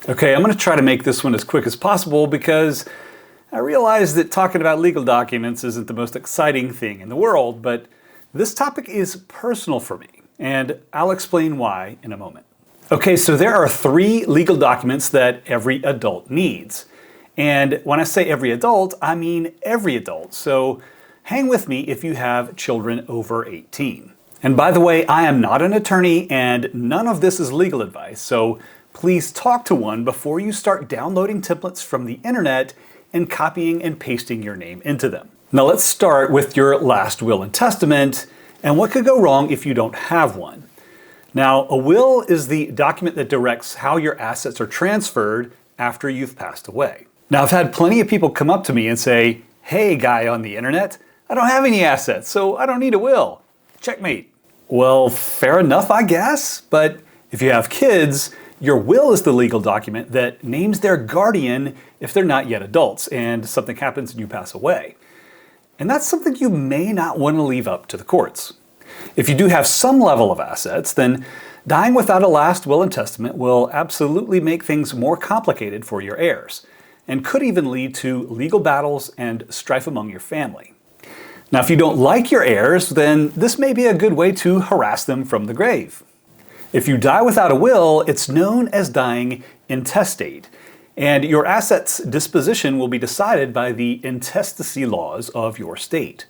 Okay, I'm going to try to make this one as quick as possible because I realize that talking about legal documents isn't the most exciting thing in the world, but this topic is personal for me, and I'll explain why in a moment. Okay, so there are 3 legal documents that every adult needs. And when I say every adult, I mean every adult. So hang with me if you have children over 18. And by the way, I am not an attorney and none of this is legal advice, so please talk to one before you start downloading templates from the internet and copying and pasting your name into them. Now let's start with your last will and testament and what could go wrong if you don't have one. Now, a will is the document that directs how your assets are transferred after you've passed away. Now, I've had plenty of people come up to me and say, "Hey, guy on the internet, I don't have any assets, so I don't need a will. Checkmate." Well, fair enough, I guess, but if you have kids, your will is the legal document that names their guardian if they're not yet adults and something happens and you pass away. And that's something you may not want to leave up to the courts. If you do have some level of assets, then dying without a last will and testament will absolutely make things more complicated for your heirs, and could even lead to legal battles and strife among your family. Now, if you don't like your heirs, then this may be a good way to harass them from the grave. If you die without a will, it's known as dying intestate, and your assets' disposition will be decided by the intestacy laws of your state.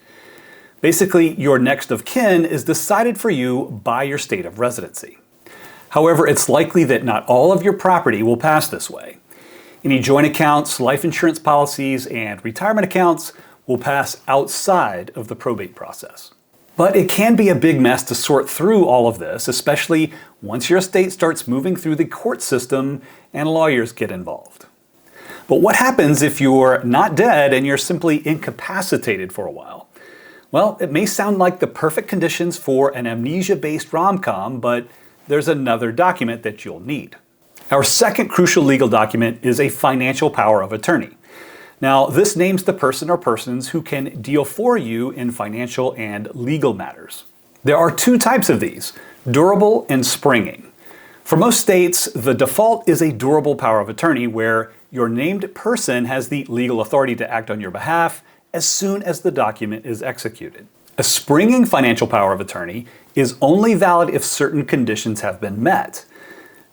Basically, your next of kin is decided for you by your state of residency. However, it's likely that not all of your property will pass this way. Any joint accounts, life insurance policies, and retirement accounts will pass outside of the probate process. But it can be a big mess to sort through all of this, especially once your estate starts moving through the court system and lawyers get involved. But what happens if you're not dead and you're simply incapacitated for a while? Well, it may sound like the perfect conditions for an amnesia-based rom-com, but there's another document that you'll need. Our second crucial legal document is a financial power of attorney. Now, this names the person or persons who can deal for you in financial and legal matters. There are 2 types of these, durable and springing. For most states, the default is a durable power of attorney where your named person has the legal authority to act on your behalf as soon as the document is executed. A springing financial power of attorney is only valid if certain conditions have been met.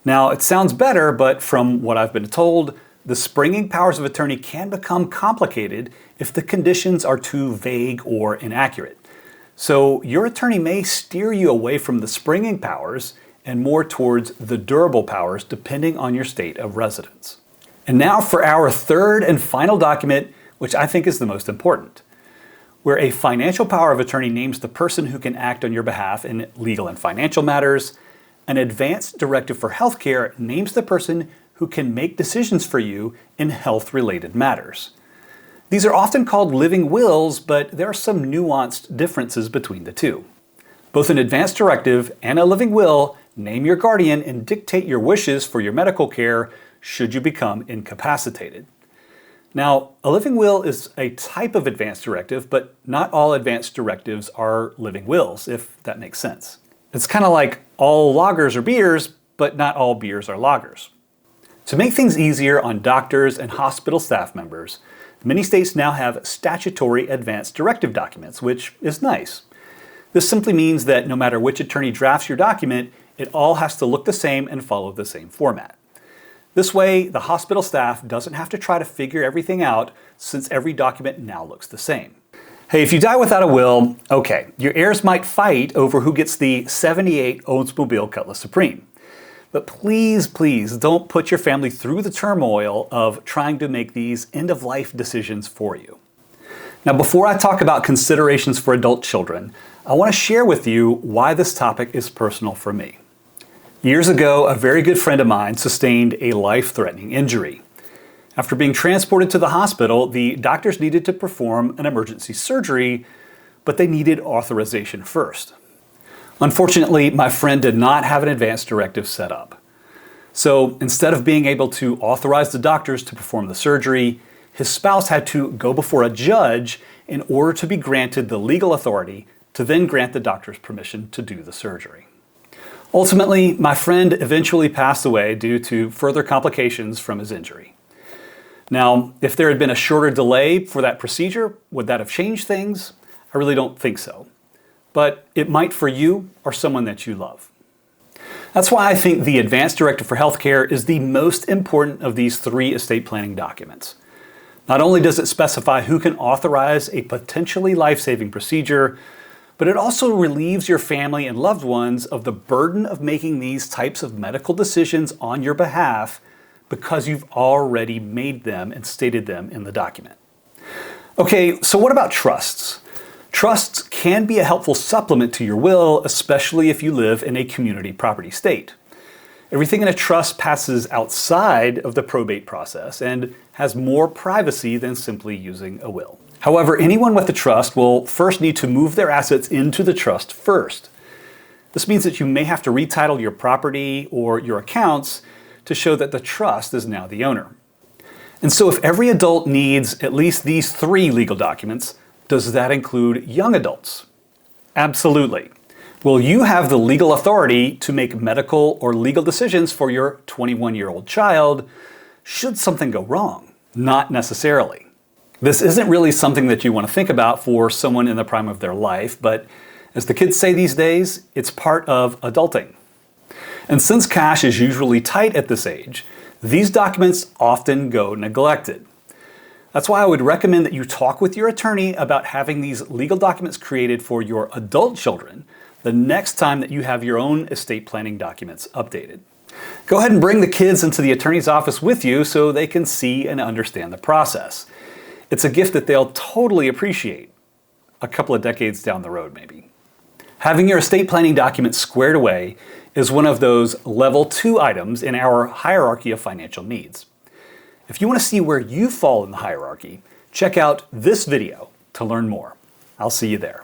Now, it sounds better, but from what I've been told, the springing powers of attorney can become complicated if the conditions are too vague or inaccurate. So your attorney may steer you away from the springing powers and more towards the durable powers depending on your state of residence. And now for our third and final document, which I think is the most important, where a financial power of attorney names the person who can act on your behalf in legal and financial matters. An advance directive for healthcare names the person who can make decisions for you in health-related matters. These are often called living wills, but there are some nuanced differences between the two. Both an advance directive and a living will name your guardian and dictate your wishes for your medical care should you become incapacitated. Now, a living will is a type of advance directive, but not all advance directives are living wills, if that makes sense. It's kind of like all lagers are beers, but not all beers are lagers. To make things easier on doctors and hospital staff members, many states now have statutory advance directive documents, which is nice. This simply means that no matter which attorney drafts your document, it all has to look the same and follow the same format. This way, the hospital staff doesn't have to try to figure everything out since every document now looks the same. Hey, if you die without a will, okay, your heirs might fight over who gets the '78 Oldsmobile Cutlass Supreme. But please, please don't put your family through the turmoil of trying to make these end-of-life decisions for you. Now, before I talk about considerations for adult children, I want to share with you why this topic is personal for me. Years ago, a very good friend of mine sustained a life-threatening injury. After being transported to the hospital, the doctors needed to perform an emergency surgery, but they needed authorization first. Unfortunately, my friend did not have an advance directive set up. So instead of being able to authorize the doctors to perform the surgery, his spouse had to go before a judge in order to be granted the legal authority to then grant the doctors permission to do the surgery. Ultimately, my friend eventually passed away due to further complications from his injury. Now, if there had been a shorter delay for that procedure, would that have changed things? I really don't think so. But it might for you or someone that you love. That's why I think the Advanced Directive for Healthcare is the most important of these 3 estate planning documents. Not only does it specify who can authorize a potentially life-saving procedure, but it also relieves your family and loved ones of the burden of making these types of medical decisions on your behalf because you've already made them and stated them in the document. Okay, so what about trusts? Trusts can be a helpful supplement to your will, especially if you live in a community property state. Everything in a trust passes outside of the probate process and has more privacy than simply using a will. However, anyone with a trust will first need to move their assets into the trust first. This means that you may have to retitle your property or your accounts to show that the trust is now the owner. And so if every adult needs at least these 3 legal documents, does that include young adults? Absolutely. Will you have the legal authority to make medical or legal decisions for your 21-year-old child should something go wrong? Not necessarily. This isn't really something that you want to think about for someone in the prime of their life, but as the kids say these days, it's part of adulting. And since cash is usually tight at this age, these documents often go neglected. That's why I would recommend that you talk with your attorney about having these legal documents created for your adult children the next time that you have your own estate planning documents updated. Go ahead and bring the kids into the attorney's office with you so they can see and understand the process. It's a gift that they'll totally appreciate a couple of decades down the road, maybe. Having your estate planning documents squared away is one of those level 2 items in our hierarchy of financial needs. If you want to see where you fall in the hierarchy, check out this video to learn more. I'll see you there.